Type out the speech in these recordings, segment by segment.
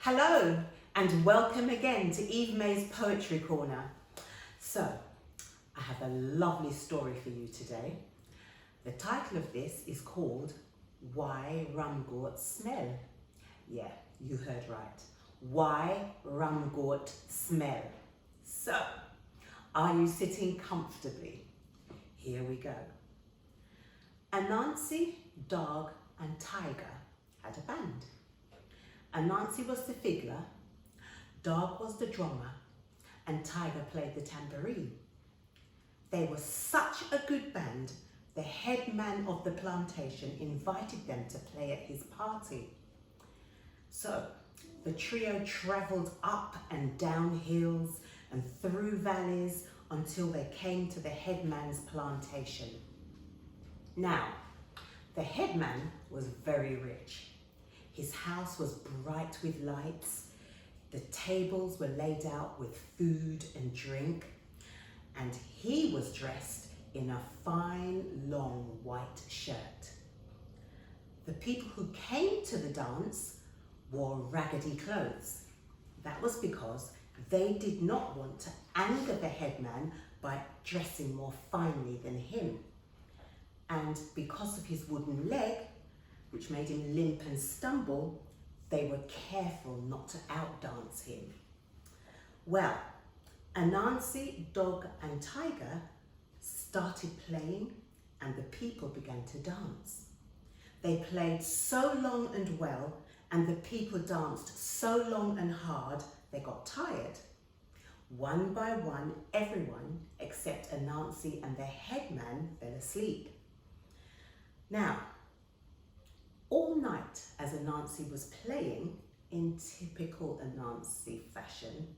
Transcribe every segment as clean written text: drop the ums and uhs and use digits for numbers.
Hello and welcome again to Eve May's Poetry Corner. So, I have a lovely story for you today. The title of this is called Why Rumgort Smell. Yeah, you heard right. Why Rumgort Smell. So, are you sitting comfortably? Here we go. Anansi, Dog and Tiger had a band. Anansi was the fiddler, Dog was the drummer, and Tiger played the tambourine. They were such a good band, the head man of the plantation invited them to play at his party. So the trio travelled up and down hills and through valleys until they came to the headman's plantation. Now, the headman was very rich. His house was bright with lights, the tables were laid out with food and drink, and he was dressed in a fine, long white shirt. The people who came to the dance wore raggedy clothes. That was because they did not want to anger the headman by dressing more finely than him. And because of his wooden leg, which made him limp and stumble, they were careful not to outdance him. Well, Anansi, Dog and Tiger started playing and the people began to dance. They played so long and well and the people danced so long and hard they got tired. One by one, everyone except Anansi and the headman fell asleep. Now, all night as Anansi was playing, in typical Anansi fashion,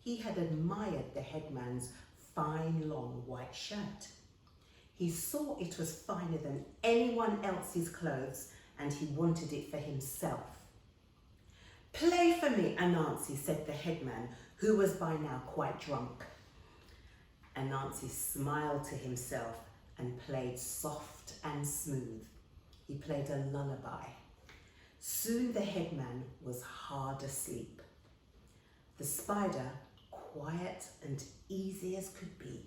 he had admired the headman's fine long white shirt. He saw it was finer than anyone else's clothes and he wanted it for himself. "Play for me, Anansi," said the headman, who was by now quite drunk. Anansi smiled to himself and played soft and smooth. He played a lullaby. Soon the headman was hard asleep. The spider, quiet and easy as could be,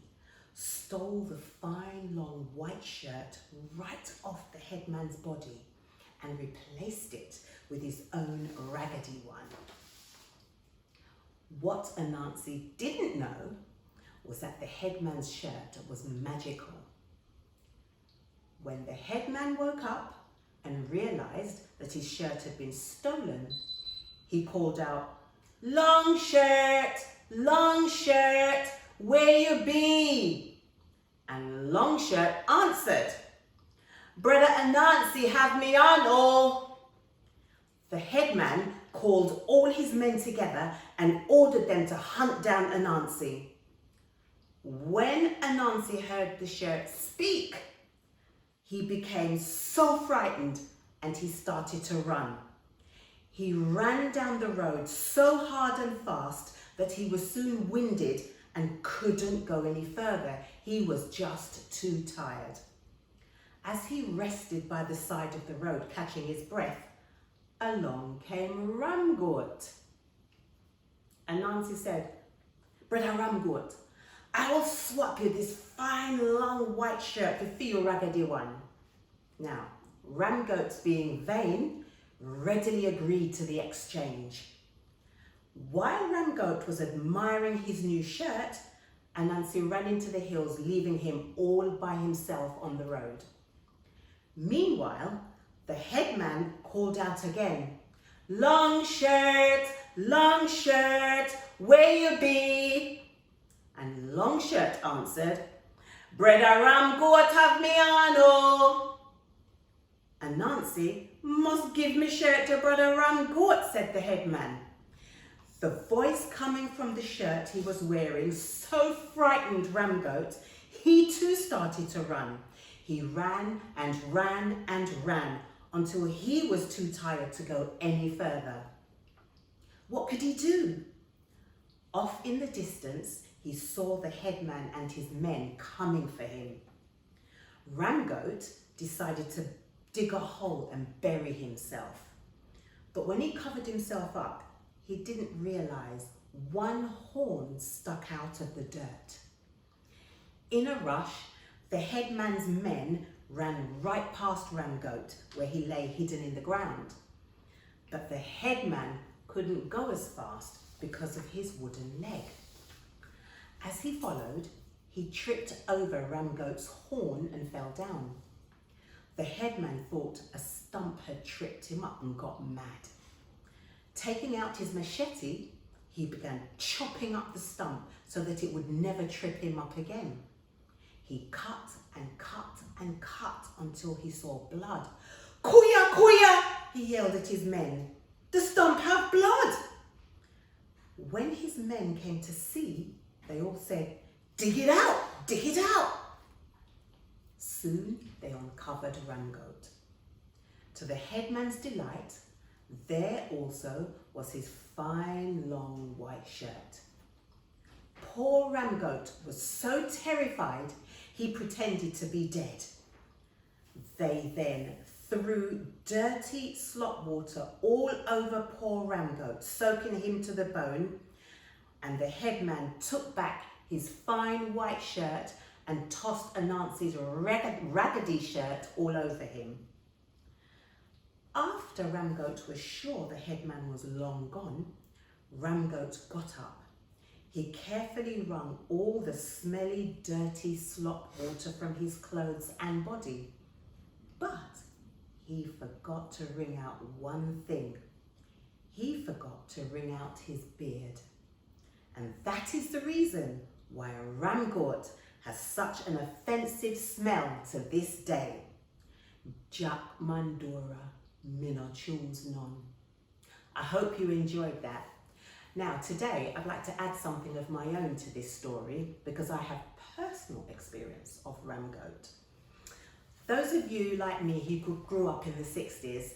stole the fine long white shirt right off the headman's body and replaced it with his own raggedy one. What Anansi didn't know was that the headman's shirt was magical. When the headman woke up and realised that his shirt had been stolen, he called out, long shirt, where you be?" And Long Shirt answered, "Brother Anansi have me on all." The headman called all his men together and ordered them to hunt down Anansi. When Anansi heard the shirt speak, he became so frightened and he started to run. He ran down the road so hard and fast that he was soon winded and couldn't go any further. He was just too tired. As he rested by the side of the road, catching his breath, along came Rumgort. Anansi said, "Brother Rumgort, I will swap you this fine long white shirt for your raggedy one." Now, Rumgort, being vain, readily agreed to the exchange. While Rumgort was admiring his new shirt, Anansi ran into the hills, leaving him all by himself on the road. Meanwhile, the headman called out again, long shirt, where you be?" And Long Shirt answered, "Brother Rumgort have me on oh." "Anansi must give me shirt to Brother Rumgort," said the headman. The voice coming from the shirt he was wearing so frightened Rumgort, he too started to run. He ran and ran and ran until he was too tired to go any further. What could he do? Off in the distance, he saw the headman and his men coming for him. Rumgort decided to dig a hole and bury himself. But when he covered himself up, he didn't realise one horn stuck out of the dirt. In a rush, the headman's men ran right past Ramgoat, where he lay hidden in the ground. But the headman couldn't go as fast because of his wooden leg. As he followed, he tripped over Ramgoat's horn and fell down. The headman thought a stump had tripped him up and got mad. Taking out his machete, he began chopping up the stump so that it would never trip him up again. He cut and cut and cut until he saw blood. "Kuya, kuya!" he yelled at his men. "The stump have blood!" When his men came to see, they all said, "Dig it out! Dig it out!" Soon they uncovered Ramgoat. To the headman's delight, there also was his fine long white shirt. Poor Ramgoat was so terrified he pretended to be dead. They then threw dirty slop water all over poor Ramgoat, soaking him to the bone, and the headman took back his fine white shirt and tossed Anansi's raggedy shirt all over him. After Ramgoat was sure the headman was long gone, Ramgoat got up. He carefully wrung all the smelly, dirty slop water from his clothes and body. But he forgot to wring out one thing. He forgot to wring out his beard. And that is the reason why Ramgoat has such an offensive smell to this day. Jack Mandora, minna choose none. I hope you enjoyed that. Now today I'd like to add something of my own to this story because I have personal experience of Ramgoat. Those of you like me who grew up in the 60s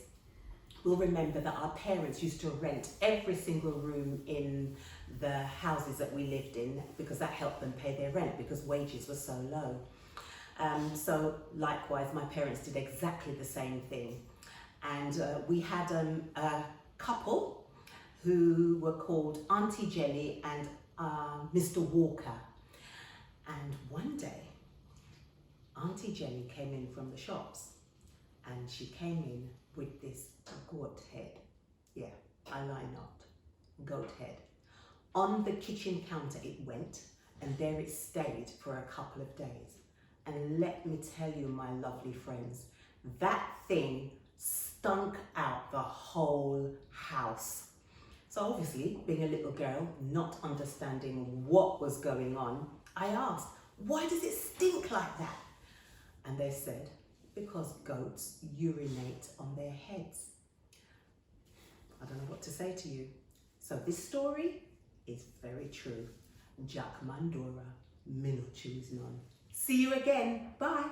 will remember that our parents used to rent every single room in the houses that we lived in because that helped them pay their rent because wages were so low. So likewise, my parents did exactly the same thing. And we had a couple who were called Auntie Jenny and Mr. Walker. And one day, Auntie Jenny came in from the shops and she came in with this goat head. Yeah, I lie not. Goat head. On the kitchen counter it went, and there it stayed for a couple of days. And let me tell you, my lovely friends, that thing stunk out the whole house. So obviously, being a little girl, not understanding what was going on, I asked, "Why does it stink like that?" And they said, "Because goats urinate on their heads." I don't know what to say to you. So this story is very true. Jack Mandora, minna choose none. See you again. Bye.